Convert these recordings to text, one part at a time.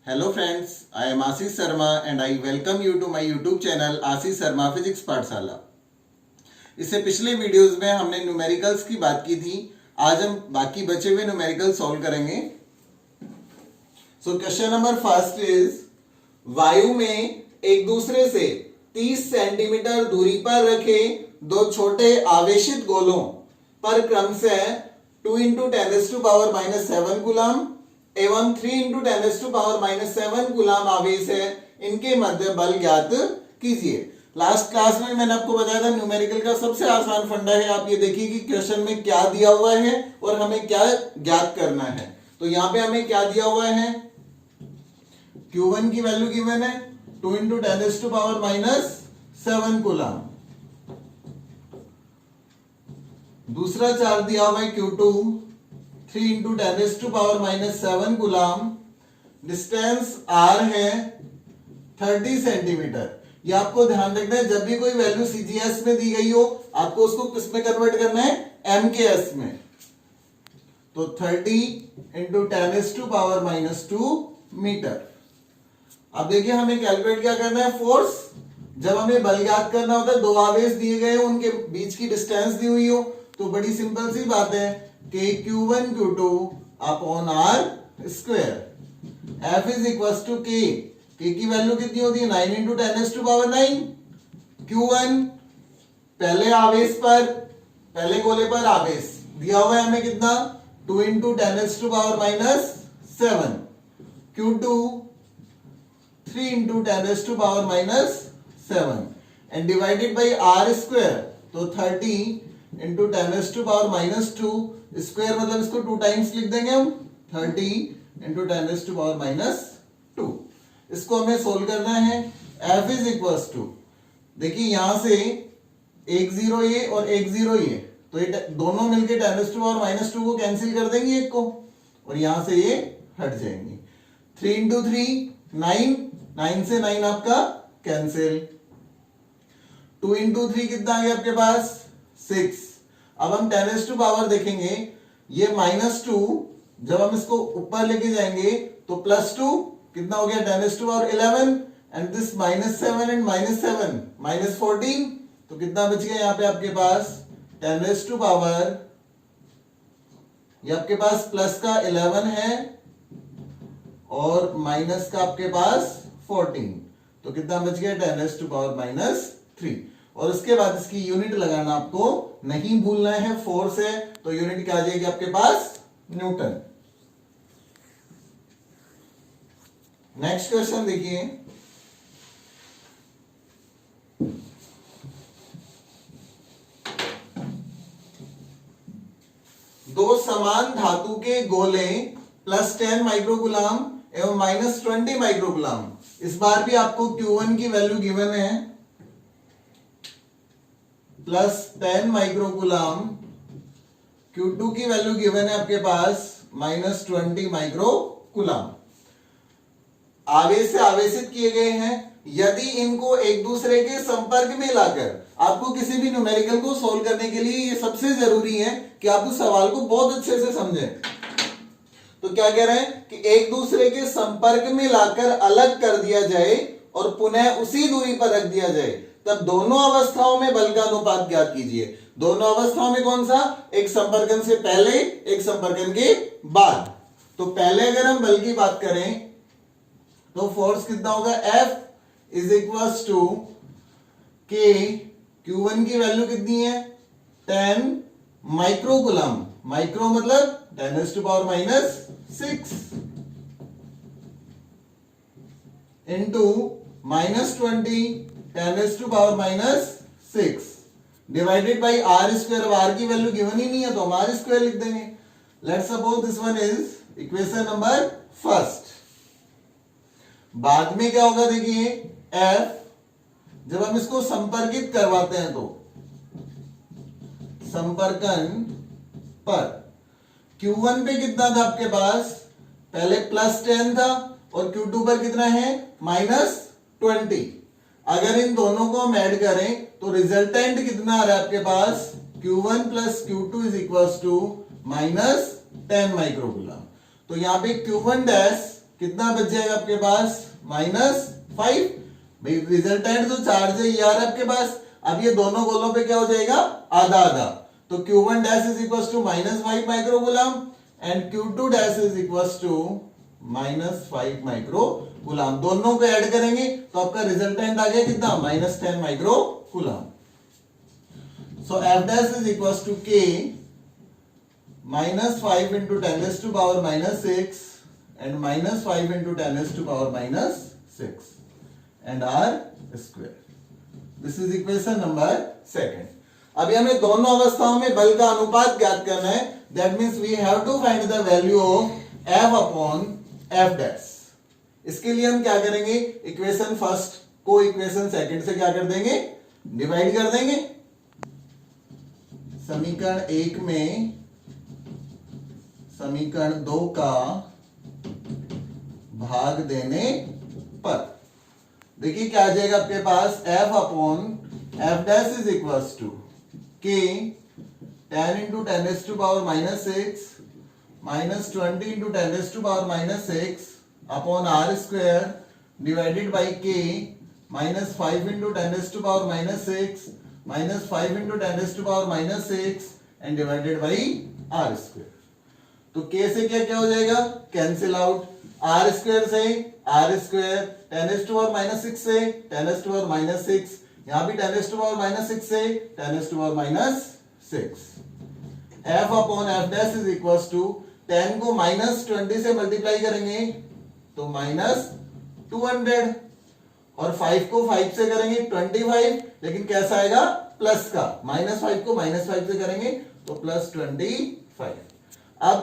Hello friends, I am Ashish Sharma and I welcome you to my YouTube channel Ashish Sharma Physics पाठशाला। इससे पिछले videos में हमने numericals की बात की थी। आज हम बाकी बचे हुए न्यूमेरिकल सॉल्व करेंगे। So question number first is, वायु में एक दूसरे से 30 सेंटीमीटर दूरी पर रखे दो छोटे आवेशित गोलों पर क्रमशः 2 × 10⁻⁻7 कूलम एवं 3 × 10⁻⁻7 कूलम आवेश है, इनके मध्य बल ज्ञात कीजिए। लास्ट क्लास में मैंने आपको बताया था न्यूमेरिकल का सबसे आसान फंडा है। आप ये देखिए कि क्वेश्चन में क्या दिया हुआ है और हमें क्या ज्ञात करना है। तो यहां पे हमें क्या दिया हुआ है, Q1 की वैल्यू गिवन है 2 × 10⁻⁻7 कूलम। दूसरा चार्ज दिया हुआ है Q2 3 × 10⁻⁻7 कूलम। डिस्टेंस R है 30 सेंटीमीटर। ये आपको ध्यान रखना है, जब भी कोई वैल्यू CGS में दी गई हो आपको उसको किस में कन्वर्ट करना है, MKS में। तो 30 × 10⁻2 मीटर। अब देखिए हमें कैलकुलेट क्या करना है, फोर्स। जब हमें बल ज्ञात करना होता है, दो आवेश दिए गए हो, उनके बीच की डिस्टेंस दी हुई हो, तो बड़ी सिंपल सी बात है कि Q1 Q2 upon R square. F is equal to K की वैल्यू कितनी होती है 9 × 10⁹। Q1 पहले आवेश पर, पहले गोले पर आवेश दिया हुआ है हमें कितना 2 × 10⁻⁻7। Q2 3 × 10⁻⁻7 and divided by R square। तो 30 × 10⁻2 स्क्वायर मतलब इसको 2 टाइम्स लिख देंगे हम, 30 × 10⁻2। इसको हमें सोल्व करना है। F इज इक्वल टू, देखिए यहां से एक 0 ये और एक 0 ये, तो ये दोनों मिलके 10⁻2 को कैंसिल कर देंगे एक को, और यहां से ये हट जाएंगे। 3 × 3 9, 9 से 9 आपका कैंसिल। 2 × 3 कितना आ गया आपके पास 6। अब हम 10 पावर देखेंगे, ये -2 जब हम इसको ऊपर लेके जाएंगे तो +2 कितना हो गया 10⁻11 एंड दिस -7 एंड -7 -14, तो कितना बच गया यहाँ पे आपके पास 10 पावर, ये आपके पास प्लस का 11 है और माइनस का आपके पास 14, तो कितना बच गया 10⁻³ और उसके बाद इसकी यूनिट लगाना आपको नहीं भूलना है। फोर्स है तो यूनिट क्या आ जाएगी आपके पास, न्यूटन। नेक्स्ट क्वेश्चन देखिए, दो समान धातु के गोले +10 माइक्रोकूलम एवं -20 माइक्रोकूलम। इस बार भी आपको Q1 की वैल्यू गिवन है +10 माइक्रोकूलम, Q2 की वैल्यू गिवन है आपके पास -20 माइक्रोकूलम। आवेश से आवेशित किए गए हैं। यदि इनको एक दूसरे के संपर्क में लाकर, आपको किसी भी न्यूमेरिकल को सोल्व करने के लिए ये सबसे जरूरी है कि आप उस सवाल को बहुत अच्छे से समझें। तो क्या कह रहे हैं कि एक दूसरे के संपर्क में लाकर अलग कर दिया जाए और पुनः उसी दूरी पर रख दिया जाए, तब दोनों अवस्थाओं में बल का अनुपात ज्ञात कीजिए। दोनों अवस्थाओं में कौन सा, एक संपर्कन से पहले एक संपर्कन के बाद। तो पहले अगर हम बल की बात करें तो फोर्स कितना होगा, F is equal to K। Q1 की वैल्यू कितनी है 10 माइक्रोकूलम, माइक्रो मतलब 10⁻⁻6 into -20 10⁻⁻6 divided by R square. अब R की वैल्यू गिवन ही नहीं है तो हम R स्क्वायर लिख देंगे। Let's suppose this one is equation number first. बाद में क्या होगा देखिए, F जब हम इसको संपर्कित करवाते हैं तो संपर्कन पर Q1 पे कितना था आपके पास, पहले +10 था और Q2 पर कितना है -20। अगर इन दोनों को हम ऐड करें तो रिजल्टेंट कितना आ रहा है आपके पास, Q1 + Q2 is equal to -10 microcoulomb. तो यहां पे Q1 डैश कितना बच जाएगा आपके पास, -5। भाई रिजल्टेंट जो चार्ज है ये आ रहा है आपके पास। अब ये दोनों गोलों पे क्या हो जाएगा, आधा आधा। तो Q1 dash is equal to -5 microcoulomb and Q2 dash is equal to -5 microcoulomb. दोनों को ऐड करेंगे तो आपका रिजल्टेंट आ गया कितना, -10 microcoulomb. So F dash is equal to K -5 into 10 raised to power -6 and -5 into 10 raised to power -6 and R square. This is equation number 2. अभी हमें दोनों अवस्थाओं में बल का अनुपात ज्ञात करना है। That means we have to find the value of F upon F dash. इसके लिए हम क्या करेंगे, इक्वेशन फर्स्ट को इक्वेशन सेकंड से क्या कर देंगे, डिवाइड कर देंगे। समीकरण 1 में समीकरण 2 का भाग देने पर देखिए क्या आ जाएगा आपके पास, F upon F dash is equal to K 10 into 10 raised to power -6 minus 20 into 10 raised to power -6 upon R square divided by K minus 5 into 10 raised to power -6 minus 5 into 10 raised to power -6 and divided by R square. तो K से क्या क्या हो जाएगा, cancel out. R square से R square, 10 raised to power -6 से 10 raised to power -6, यहाँ भी 10 raised to power -6 से 10 raised to power -6। F upon F dash is equal to 10 को -20 से मल्टीप्लाई करेंगे तो -200 और 5 को 5 से करेंगे 25, लेकिन कैसा आएगा, प्लस का। -5 को -5 से करेंगे तो +25। अब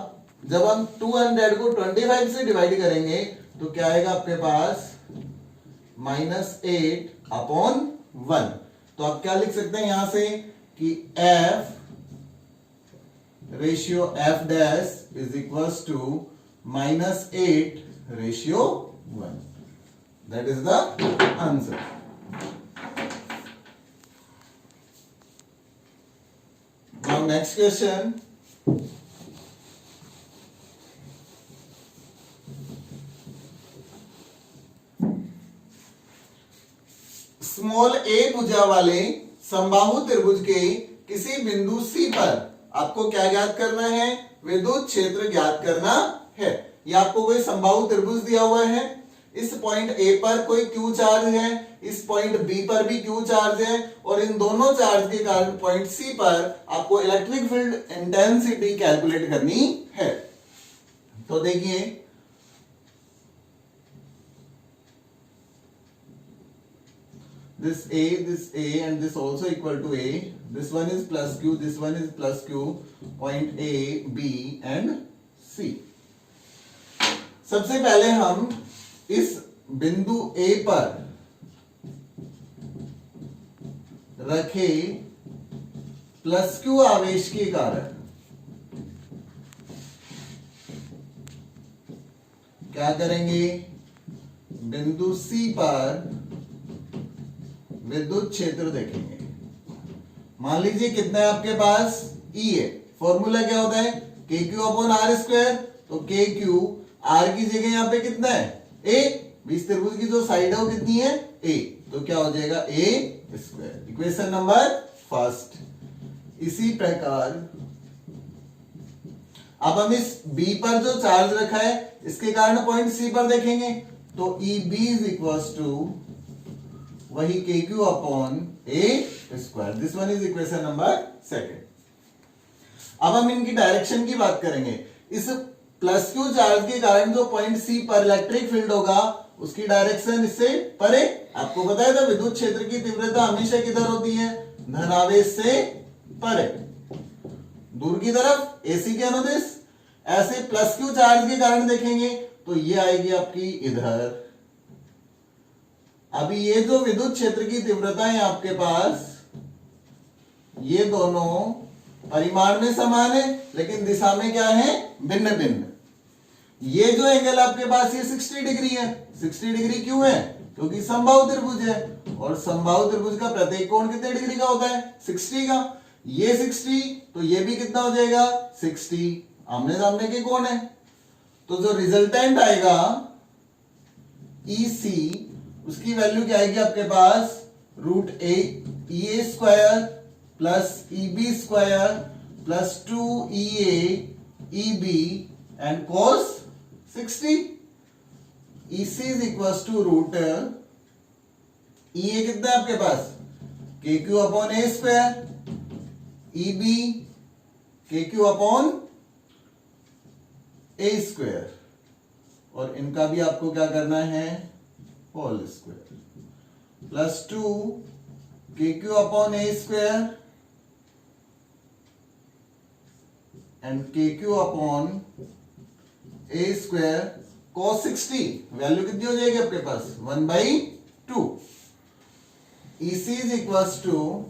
जब हम 200 को 25 से डिवाइड करेंगे तो क्या आएगा आपके पास, -8 अपॉन 1। तो आप क्या लिख सकते हैं यहां से कि F ratio F dash is equal to -8 ratio 1। That is the answer. Now next question. Small a भुजा वाले समबाहु त्रिभुज के किसी बिंदु C पर आपको क्या ज्ञात करना है, विद्युत क्षेत्र ज्ञात करना है। या आपको कोई समबाहु त्रिभुज दिया हुआ है, इस पॉइंट A पर कोई Q चार्ज है, इस पॉइंट B पर भी Q चार्ज है, और इन दोनों चार्ज के कारण पॉइंट C पर आपको इलेक्ट्रिक फील्ड इंटेंसिटी कैलकुलेट करनी है। तो देखिए this A and this also equal to A. This one is plus Q, this one is plus Q. Point A, B and C. सबसे पहले हम इस बिंदु A पर रखे प्लस Q आवेश के कारण क्या करेंगे, बिंदु C पर विद्युत क्षेत्र देखेंगे। मान लीजिए कितना है आपके पास, E है। फॉर्मूला क्या होता है, KQ अपॉन R स्क्वायर। तो KQ R की जगह यहाँ पे कितना है, A। इस त्रिभुज की जो साइड है वो कितनी है, A। तो क्या हो जाएगा, A square. Equation number first. इसी प्रकार अब हम इस B पर जो चार्ज रखा है इसके कारण पॉइंट C पर देखेंगे तो EB इज इक्वल टू वही KQ upon A square. This one is equation number second. अब हम इनकी डायरेक्शन की बात करेंगे। इस प्लस Q चार्ज के कारण जो पॉइंट C पर इलेक्ट्रिक फील्ड होगा उसकी डायरेक्शन इससे परे। आपको बताया था विद्युत क्षेत्र की तीव्रता हमेशा किधर होती है, धनावेश से परे, दूर की तरफ, AC के अनुदिश। ऐसे प्लस Q चार्ज के कारण देखेंगे तो ये आएगी आपकी इधर। अभी ये जो विद्युत क्षेत्र की तीव्रता है आपके पास, ये दोनों परिमाण में समान है लेकिन दिशा में क्या है, भिन्न भिन्न। ये जो एंगल आपके पास ये 60 डिग्री है। 60 डिग्री क्यों है, क्योंकि समबाहु त्रिभुज है और समबाहु त्रिभुज का प्रत्येक कोण कितने डिग्री का होता है, 60 का। ये 60 तो ये भी कितना हो जाएगा, 60। आमने सामने के कोण है। तो जो रिजल्टेंट आएगा EC, उसकी वैल्यू क्या आएगी आपके पास, √EA square plus EB square plus 2EA EB and cos 60. EC is equal to root EA कितना है आपके पास, KQ upon A square, EB KQ upon A square, और इनका भी आपको क्या करना है, whole square plus 2 KQ upon A square and KQ upon A square cos 60. Value कितनी हो जाएगी आपके पास, 1/2. EC इज इक्वल टू,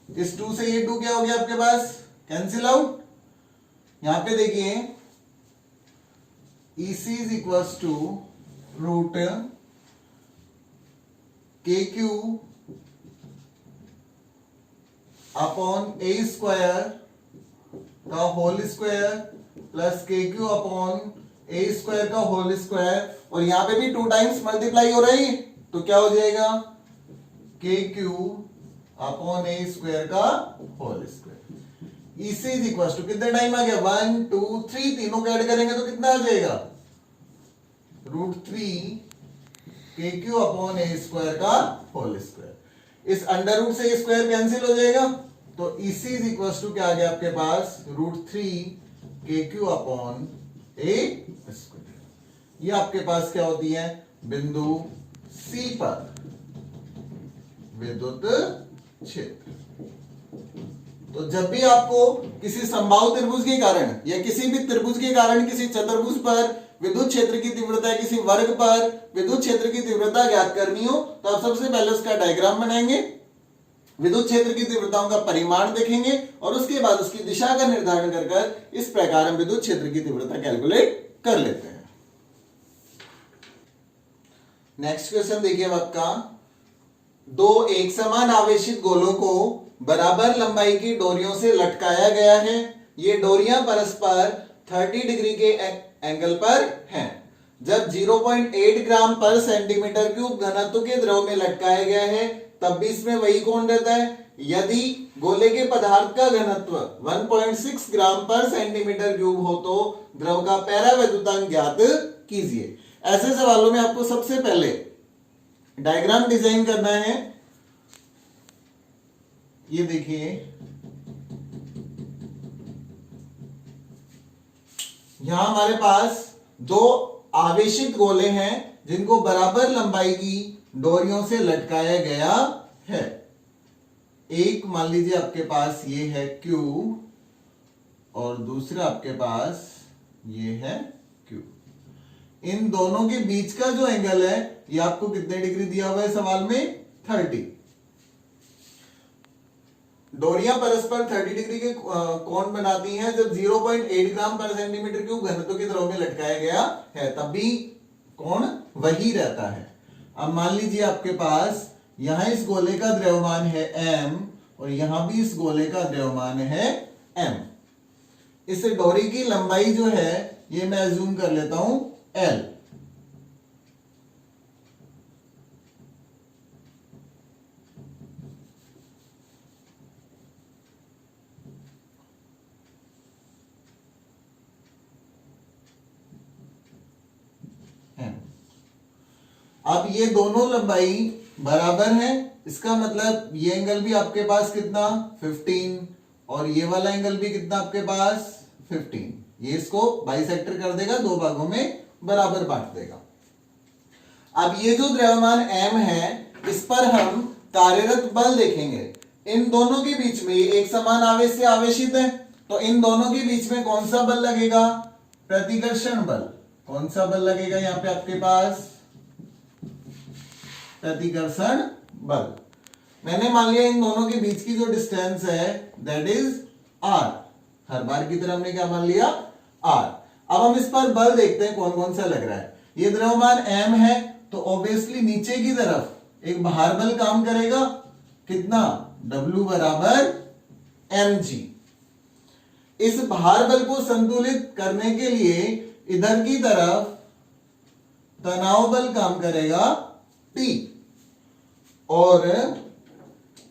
इस 2 से ये 2 क्या हो गया आपके पास, कैंसिल आउट. यहां पे देखिए EC is equal to root KQ upon A square का whole square plus KQ upon A square का होल स्क्वायर, और यहां पे भी 2 टाइम्स मल्टीप्लाई हो रही है, तो क्या हो जाएगा, KQ अपॉन A स्क्वायर का whole square. EC is equal to कितने टाइम आ गया, 1 2 3, तीनों को ऐड करेंगे तो कितना आ जाएगा, √3 KQ अपॉन A स्क्वायर का होल स्क्वायर. इस अंडर रूट से स्क्वायर कैंसिल हो जाएगा, तो EC इज इक्वल टू क्या आ गया आपके पास, √3 KQ अपॉन A स्क्वायर. ये आपके पास क्या होती है, बिंदु C पर विद्युत क्षेत्र. तो जब भी आपको किसी समबाहु त्रिभुज के कारण या किसी भी त्रिभुज के कारण किसी चतुर्भुज पर विद्युत क्षेत्र की तीव्रता, किसी वर्ग पर विद्युत क्षेत्र की तीव्रता ज्ञात करनी हो, तो आप सबसे पहले उसका डायग्राम बनाएंगे, विद्युत क्षेत्र की तीव्रताओं का परिमाण देखेंगे और उसके बाद उसकी दिशा का निर्धारण कर इस प्रकार हम विद्युत क्षेत्र की तीव्रता कैलकुलेट कर लेते हैं. नेक्स्ट क्वेश्चन देखिए आपका, 2 एक समान आवेशित गोलों को बराबर लंबाई की डोरियों से लटकाया गया है. ये डोरियां परस्पर 30 डिग्री के एंगल पर हैं. जब 0.8 ग्राम पर सेंटीमीटर क्यूब घनत्व के द्रव में लटकाया गया है, तब भी इसमें वही कोण रहता है. यदि गोले के पदार्थ का घनत्व 1.6 ग्राम पर सेंटीमीटर क्यूब हो तो द्रव का पैरावैद्युतांक ज्ञात कीजिए. ऐसे सवालों में आपको सबसे पहले डायग्राम डिजाइन करना है. ये देखिए, यहां हमारे पास 2 आवेशित गोले हैं जिनको बराबर लंबाई की डोरियों से लटकाया गया है. एक मान लीजिए आपके पास ये है Q और दूसरा आपके पास ये है Q. इन दोनों के बीच का जो एंगल है ये आपको कितने डिग्री दिया हुआ है सवाल में, 30. डोरियां परस्पर 30 डिग्री के कोण बनाती हैं जब 0.8 ग्राम पर सेंटीमीटर क्यूब घनत्व के द्रव में लटकाया गया है, तब भी कोण वही रहता है. अब मान लीजिए आपके पास यहां इस गोले का द्रव्यमान है m और यहां भी इस गोले का द्रव्यमान है m. इस डोरी की लंबाई जो है ये मैं अज्यूम कर लेता हूं L. अब ये दोनों लंबाई बराबर है, इसका मतलब ये एंगल भी आपके पास कितना 15 और ये वाला एंगल भी कितना आपके पास 15. ये इसको बाइसेक्टर कर देगा, 2 भागों में बराबर बांट देगा. अब ये जो द्रव्यमान m है इस पर हम कार्यरत बल देखेंगे. इन दोनों के बीच में एक समान आवेश से आवेशित है, तो इन दोनों के बीच में कौन सा बल लगेगा, प्रतिकर्षण बल. कौन सा बल लगेगा यहां पे आपके पास, प्रतिकर्षण बल. मैंने मान लिया इन दोनों के बीच की जो डिस्टेंस है दैट इज r. हर बार की तरह हमने क्या मान लिया, r. अब हम इस पर बल देखते हैं कौन कौन सा लग रहा है. ये द्रव्यमान m है तो ऑब्वियसली नीचे की तरफ एक भार बल काम करेगा, कितना, W बराबर mg. इस भार बल को संतुलित करने के लिए इधर की तरफ तनाव बल काम करेगा T, और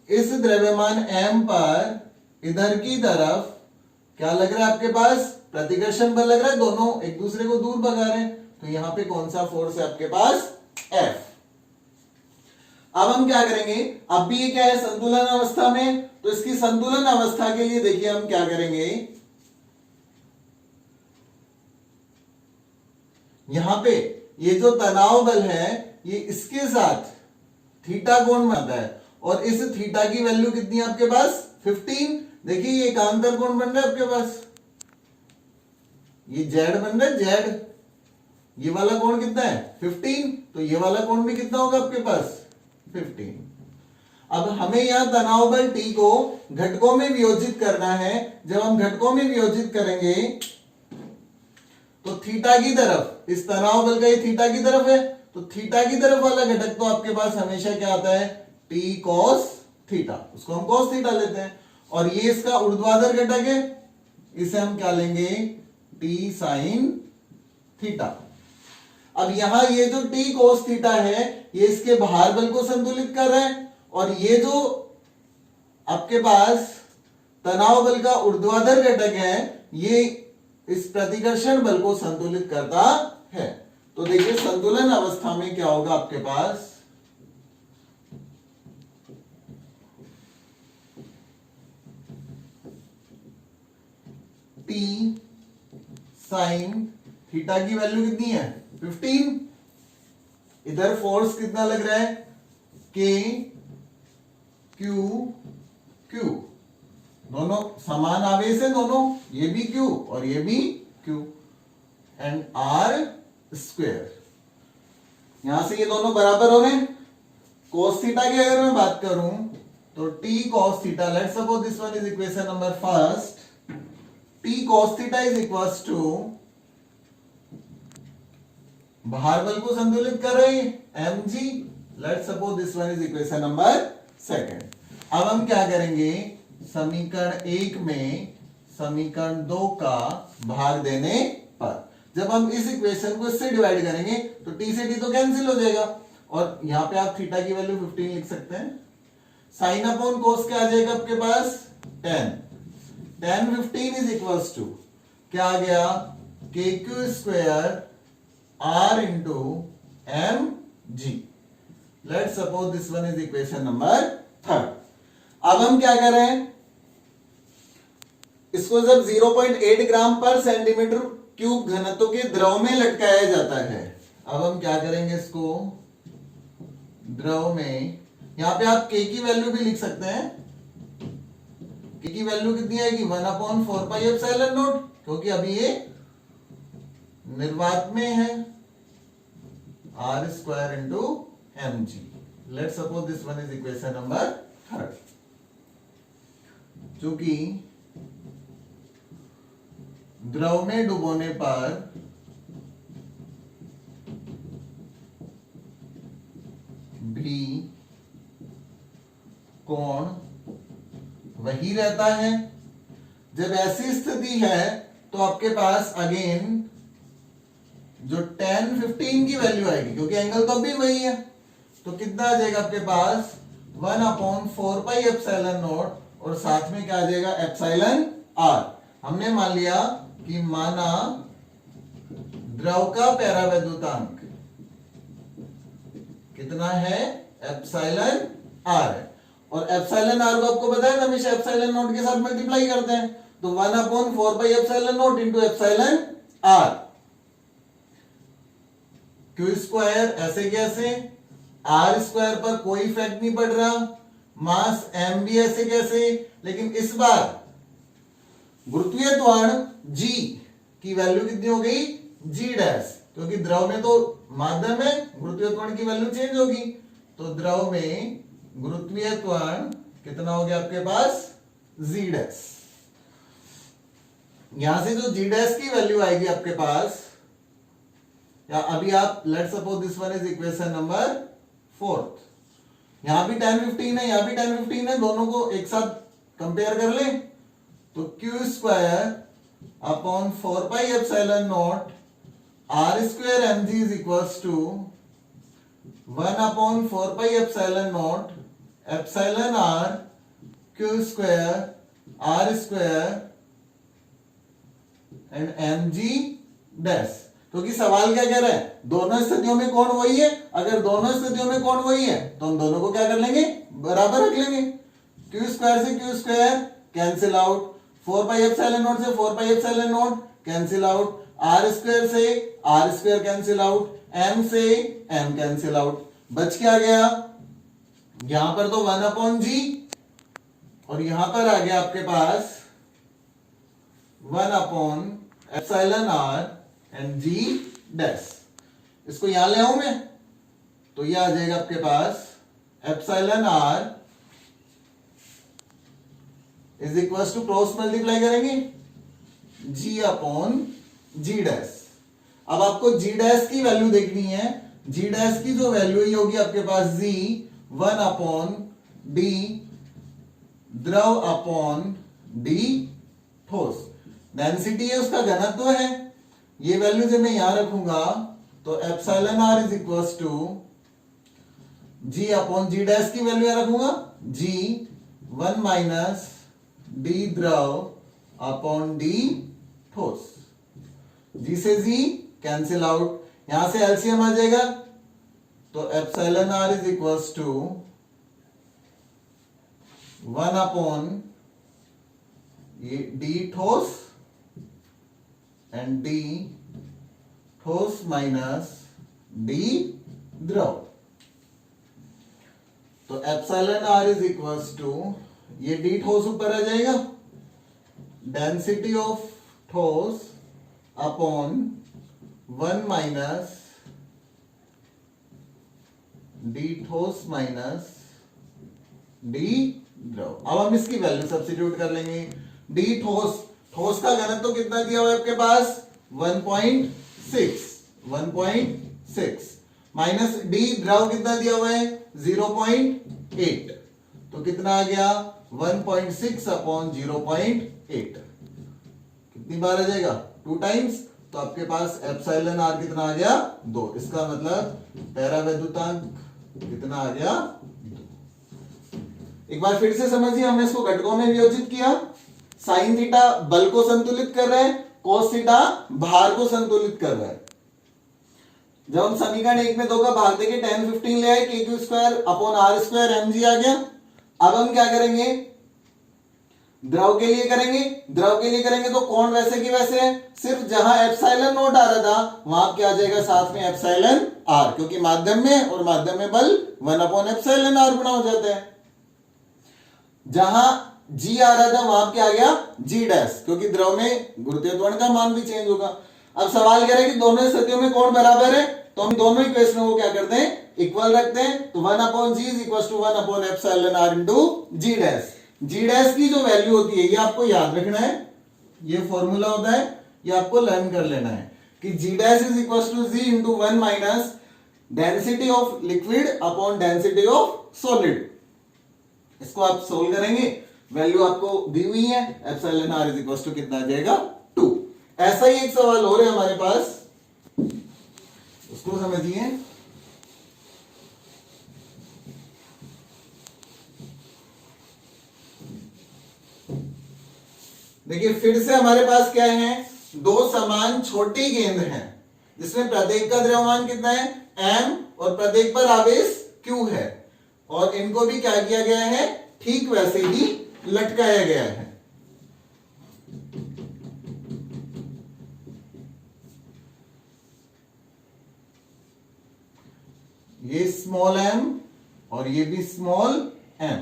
इस द्रव्यमान m पर इधर की तरफ क्या लग रहा है आपके पास, प्रतिकर्षण बल लग रहा है, दोनों एक दूसरे को दूर भगा रहे हैं, तो यहां पे कौन सा फोर्स है आपके पास, F। अब हम क्या करेंगे, अब भी ये क्या है संतुलन अवस्था में, तो इसकी संतुलन अवस्था के लिए देखिए हम क्या करेंगे, यहां पे ये जो तनाव बल है ये इसके साथ थीटा कोण बनता है, और इस थीटा की वैल्यू कितनी है आपके पास 15। देखिए ये एकांतर कोण बन रहा है आपके पास, ये जेड बन रहा है जेड, ये वाला कोण कितना है 15, तो ये वाला कोण भी कितना होगा आपके पास 15। अब हमें यहां तनाव बल T को घटकों में वियोजित करना है, जब हम घटकों में वियोजित करेंगे तो थीटा की तरफ, इस तनाव बल का ये थीटा की तरफ है, तो थीटा की तरफ वाला घटक तो आपके पास हमेशा क्या आता है T cos थीटा, उसको हम cos थीटा लेते हैं, और ये इसका ऊर्ध्वाधर घटक है, इसे हम क्या लेंगे T sin थीटा। अब यहां ये जो T cos थीटा है ये इसके भार बल को संतुलित कर रहा है, और ये जो आपके पास तनाव बल का ऊर्ध्वाधर घटक है ये इस प्रतिकर्षण बल को संतुलित करता है। तो देखिए संतुलन अवस्था में क्या होगा आपके पास, T sin थीटा की वैल्यू कितनी है 15, इधर फोर्स कितना लग रहा है K Q Q, दोनों समान आवेश है, दोनों ये भी Q और ये भी Q, एंड R स्क्वायर, यहां से ये दोनों बराबर हो रहे हैं। cos थीटा की अगर मैं बात करूं तो T cos theta, let's suppose this one is equation number first, T cos theta is equals to, भार बल को संतुलित कर रहे हैं mg, let's suppose this one is equation number second. अब हम क्या करेंगे, समीकरण 1 में समीकरण 2 का भार देने पर जब हम इस इक्वेशन को इससे डिवाइड करेंगे तो t से t तो कैंसिल हो जाएगा, और यहां पे आप थीटा की वैल्यू 15 लिख सकते हैं, साइन अपॉन कोस क्या आ जाएगा आपके पास 10, tan 15 इज इक्वल्स टू क्या आ गया KQ square R into mg, let's suppose this one is equation number third. अब हम क्या कर रहे हैं, इसको जब 0.8 ग्राम पर सेंटीमीटर क्यूब घनत्व के द्रव में लटकाया जाता है, अब हम क्या करेंगे, इसको द्रव में, यहां पे आप K की वैल्यू भी लिख सकते हैं, K की वैल्यू कितनी आएगी 1/4πε0, क्योंकि अभी ये निर्वात में है, R square into mg, let's suppose this one is equation number third. चूंकि द्रव में डुबोने पर भी कोण वही रहता है, जब ऐसी स्थिति है तो आपके पास अगेन जो tan 15 की वैल्यू आएगी, क्योंकि एंगल तो अभी वही है, तो कितना आ जाएगा आपके पास 1/4πε0, और साथ में क्या आ जाएगा एप्सिलॉन r। हमने मान लिया कि माना द्रव का पैरावैद्युतांक कितना है एप्सिलॉन r है, और एप्सिलॉन r को आपको बताया था हमेशा एप्सिलॉन नॉट के साथ मल्टीप्लाई करते हैं, तो 1/4πε0 into epsilon r, Q square ऐसे कैसे, आर स्क्वायर पर कोई इफेक्ट नहीं पड़ रहा, मास m भी ऐसे कैसे, लेकिन इस बार गुरुत्वीय त्वरण g की वैल्यू कितनी हो गई g डैश, क्योंकि द्रव में तो माध्यम है, गुरुत्वीय त्वरण की वैल्यू चेंज होगी, तो द्रव में गुरुत्वीय त्वरण कितना हो गया आपके पास g डैश। यहां से जो g डैश की वैल्यू आएगी आपके पास, या अभी आप let's suppose this one is equation number fourth, यहां भी tan 15 है, यहां भी tan 15 है, दोनों को एक साथ कंपेयर कर लें तो q square upon 4πε0 R square M G is equals to 1/4 pi epsilon R Q square R square and M G dash. क्योंकि सवाल क्या कह रहा है, दोनों स्थितियों में कोण वही है। अगर दोनों स्थितियों में कोण वही है तो हम दोनों को क्या कर लेंगे, बराबर रख लेंगे। क्यू स्क्वायर से Q square cancel out, 4 pi epsilon not से 4 pi epsilon not cancel out, R square से R square cancel out, M से एम कैंसिल आउट। बच क्या गया, यहां पर तो 1/g और यहां पर आ गया आपके पास 1/एप्सिलॉन आर एंड जी डैश। इसको यहां ले आऊं मैं तो ये आ जाएगा आपके पास epsilon are is equal to cross multiply करेंगे जी अपॉन जी डैश। अब आपको जी डैश की वैल्यू देखनी है। जी डैश की जो वैल्यू ही होगी आपके पास जी 1/d द्रव अपॉन डी ठोस। डेंसिटी है, उसका घनत्व है। ये वैल्यू जब मैं यहां रखूंगा तो epsilon are is equal to g upon g dash की वैल्यू यहां रखूंगा जी 1 माइनस डी द्रव अपॉन डी ठोस। जी से जी कैंसिल आउट, यहां से एलसीएम आ जाएगा तो epsilon are is equal to 1 d ठोस एंड डी ठोस माइनस डी द्रव। तो epsilon are is equal to ये डी ठोस ऊपर आ जाएगा, डेंसिटी ऑफ ठोस अपॉन 1 माइनस डी ठोस माइनस डी द्रव। अब हम इसकी वैल्यू सब्स्टिट्यूट कर लेंगे। डी ठोस, ठोस का घनत्व तो कितना दिया हुआ है आपके पास 1.6 माइनस डी द्रव कितना दिया हुआ है 0.8, तो कितना आ गया 1.6 अपॉन 0.8। कितनी बार आ जाएगा 2 टाइम्स, तो आपके पास एप्सिलॉन आर कितना आ गया 2। इसका मतलब पैरावैद्युतांक कितना आ गया 2। एक बार फिर से समझिए, हमने इसको घटकों में वियोजित किया। साइन थीटा बल को संतुलित कर रहा है, कोस थीटा भार को संतुलित कर रहा है। जब हम समीकरण 1 में 2 का भाग देके tan 15 ले आए, K Q square upon R square M G आ गया। अब हम क्या करेंगे, द्रव के लिए करेंगे। द्रव के लिए करेंगे तो कोण वैसे की वैसे है, सिर्फ जहां एप्सिलॉन नॉट आ रहा था वहां क्या आ जाएगा साथ में एप्सिलॉन आर, क्योंकि माध्यम में और माध्यम में बल 1/एप्सिलॉन आर गुणा हो जाता है। जहां जी आ रहा था वहां क्या आ गया जी डैश, क्योंकि द्रव में गुरुत्वाकर्षण त्वरण का मान भी चेंज होगा। अब सवाल कह रहा है कि दोनों स्थितियों में कोण बराबर है, तो हम दोनों इक्वेशनों को क्या करते हैं इक्वल रखते हैं। तो 1/g इज इक्वल टू 1/एप्सिलॉन R into G dash. G dash की जो वैल्यू होती है ये आपको याद रखना है, ये फॉर्मूला होता है, ये आपको लर्न कर लेना है कि G dash is equal to G into 1 minus density of liquid upon density of solid. इसको आप सोल्व करेंगे, वैल्यू आपको दी हुई है, epsilon are is equal to कितना आ जाएगा 2। ऐसा ही एक सवाल और है हमारे पास, उसको समझिए। देखिए फिर से हमारे पास क्या है, 2 समान छोटी गेंद हैं जिसमें प्रत्येक का द्रव्यमान कितना है m और प्रत्येक पर आवेश q है, और इनको भी क्या किया गया है ठीक वैसे ही लटकाया गया है। ये स्मॉल m और ये भी स्मॉल m।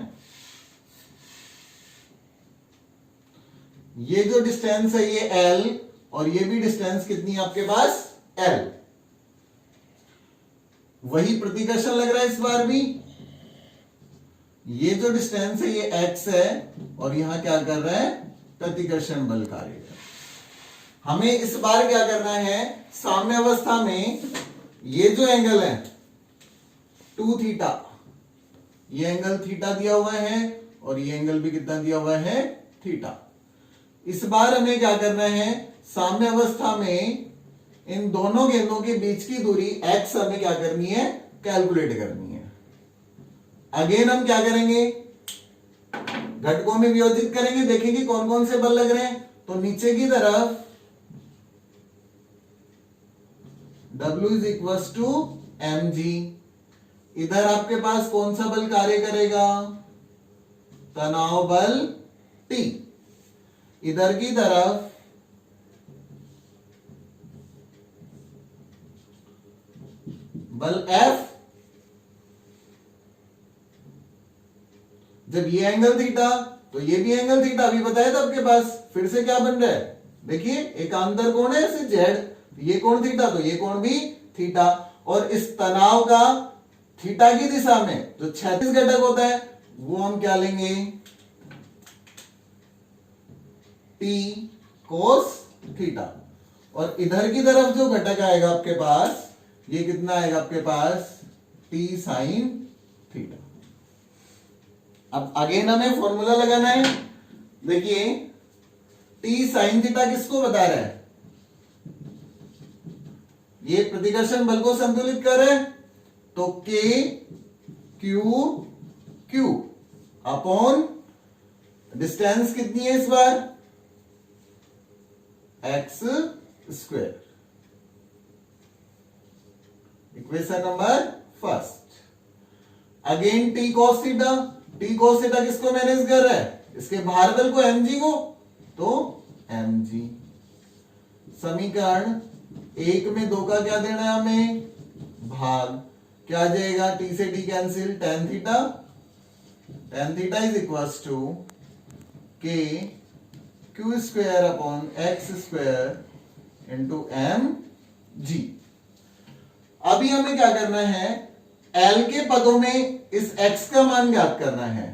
ये जो डिस्टेंस है ये L और ये भी डिस्टेंस कितनी है आपके पास L। वही प्रतिकर्षण लग रहा है इस बार भी। ये जो डिस्टेंस है ये x है और यहां क्या कर रहा है प्रतिकर्षण बल कार्य कर। हमें इस बार क्या करना है, साम्य अवस्था में ये जो एंगल है 2 थीटा, ये एंगल थीटा दिया हुआ है और ये एंगल भी कितना दिया हुआ है थीटा। इस बार हमें क्या करना है, साम्य अवस्था में इन दोनों गेंदों के बीच की दूरी x हमें क्या करनी है, कैलकुलेट करनी है। अगेन हम क्या करेंगे, घटकों में वियोजित करेंगे, देखेंगे कौन कौन से बल लग रहे हैं। तो नीचे की तरफ W is equal to mg, इधर आपके पास कौन सा बल कार्य करेगा, तनाव बल T। इधर की तरफ बल F। जब ये एंगल थीटा तो ये भी एंगल थीटा, अभी बताया था आपके पास। फिर से क्या बन रहा है, देखिए एकांतर कोण है ऐसे जेड, ये कोण थीटा तो ये कोण भी थीटा। और इस तनाव का थीटा की दिशा में जो क्षैतिज घटक होता है वो हम क्या लेंगे, टी कोस थीटा। और इधर की तरफ जो घटक आएगा आपके पास, ये कितना आएगा आपके पास, टी साइन थीटा। अब अगेन हमें फॉर्मूला लगाना है। देखिए टी साइन थीटा किसको बता रहा है, ये प्रतिकर्षण बल को संतुलित कर रहे हैं। तो के क्यू क्यू अपॉन डिस्टेंस कितनी है इस बार, X square. Equation number first. Again T cos theta, T cos theta किसको मैनेज कर रहा है, इसके भार बल को, mg को, तो mg। समीकरण एक में दो का क्या देना है हमें, भाग। क्या आ जाएगा, टी से T cancel, tan theta, tan theta is equal to के Q square upon x square into M G. अभी हमें क्या करना है, L के पदों में इस x का मान ज्ञात करना है।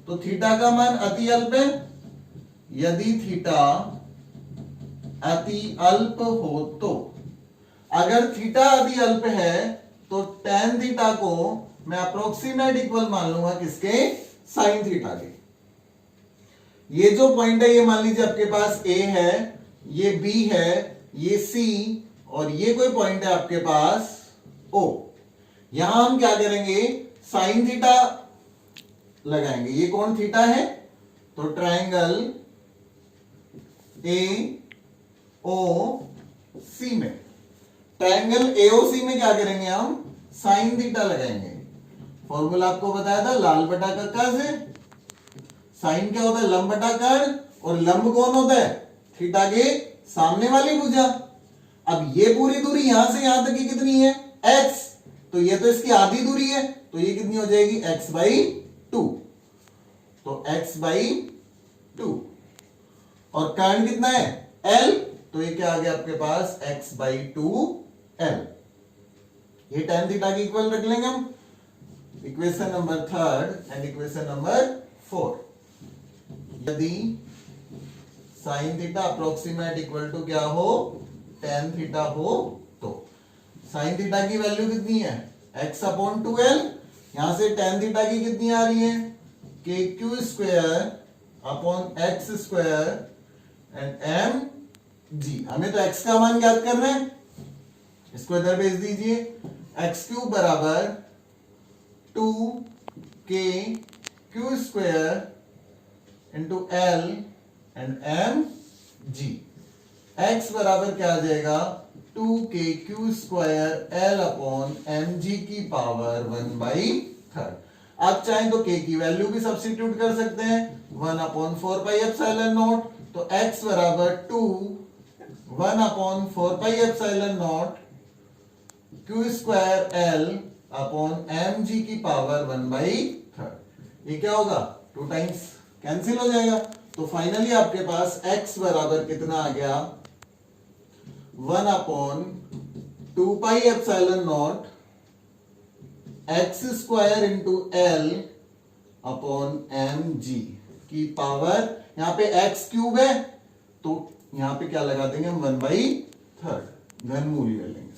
तो थीटा का मान अति अल्प है, यदि थीटा अति अल्प हो तो, अगर थीटा अति अल्प है तो tan थीटा को मैं अप्रोक्सीमेट इक्वल मान लूंगा किसके, साइन थीटा के। ये जो पॉइंट है ये मान लीजिए आपके पास A है, ये B है, ये C, और ये कोई पॉइंट है आपके पास O। यहां हम क्या करेंगे, साइन थीटा लगाएंगे। ये कौन थीटा है, तो ट्रायंगल ए ओ सी में, ट्रायंगल एओसी में क्या करेंगे हम, साइन थीटा लगाएंगे। फॉर्मूला आपको बताया था लाल बटा कक्का से। साइन क्या होता है, लंब बटा कर्ण, और लंब कौन होता है, थीटा के सामने वाली भुजा। अब ये पूरी दूरी यहां से यहां तक की कितनी है, x, तो ये तो इसकी आधी दूरी है, तो ये कितनी हो जाएगी, x बाई टू। तो x बाई टू, और कर्ण कितना है, l, तो ये क्या आ गया आपके पास, x बाई टू l। ये tan थीटा की इक्वल रख लेंगे हम। Equation number third and equation number four. यदि sine theta approximate equal to क्या हो, tan थीटा हो, तो साइन थीटा की वैल्यू कितनी है, x अपॉन टू एल। यहां से tan थीटा की कितनी आ रही है, k Q square upon x square and M g. हमें तो x का मान ज्ञात करना है, इसको इधर भेज दीजिए। एक्स क्यूब बराबर टू के Q square into l and M g. x बराबर क्या आ जाएगा, टू के Q square l upon m g की पावर वन बाई थर्ड। आप चाहें तो k की वैल्यू भी सब्स्टिट्यूट कर सकते हैं, one upon four pi epsilon naught. तो x बराबर two one upon four pi epsilon naught q square l upon m g की पावर वन बाई थर्ड। ये क्या होगा, टू टाइम्स कैंसिल हो जाएगा। तो फाइनली आपके पास x बराबर कितना आ गया, one upon two pi epsilon naught x square into l upon m g की पावर, यहां पे एक्स क्यूब है तो यहां पे क्या लगा देंगे हम, वन बाई थर्ड, घनमूल ले लेंगे।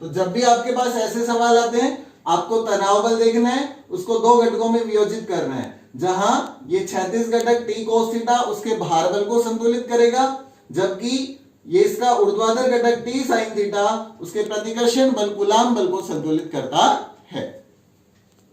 तो जब भी आपके पास ऐसे सवाल आते हैं, आपको तनाव बल देखना है, उसको दो घटकों में वियोजित करना है। जहां ये क्षैतिज घटक टी कोस थीटा उसके भार बल को संतुलित करेगा, जबकि ये इसका ऊर्ध्वाधर घटक T sin थीटा उसके प्रतिकर्षण बल कूलाम बल को संतुलित करता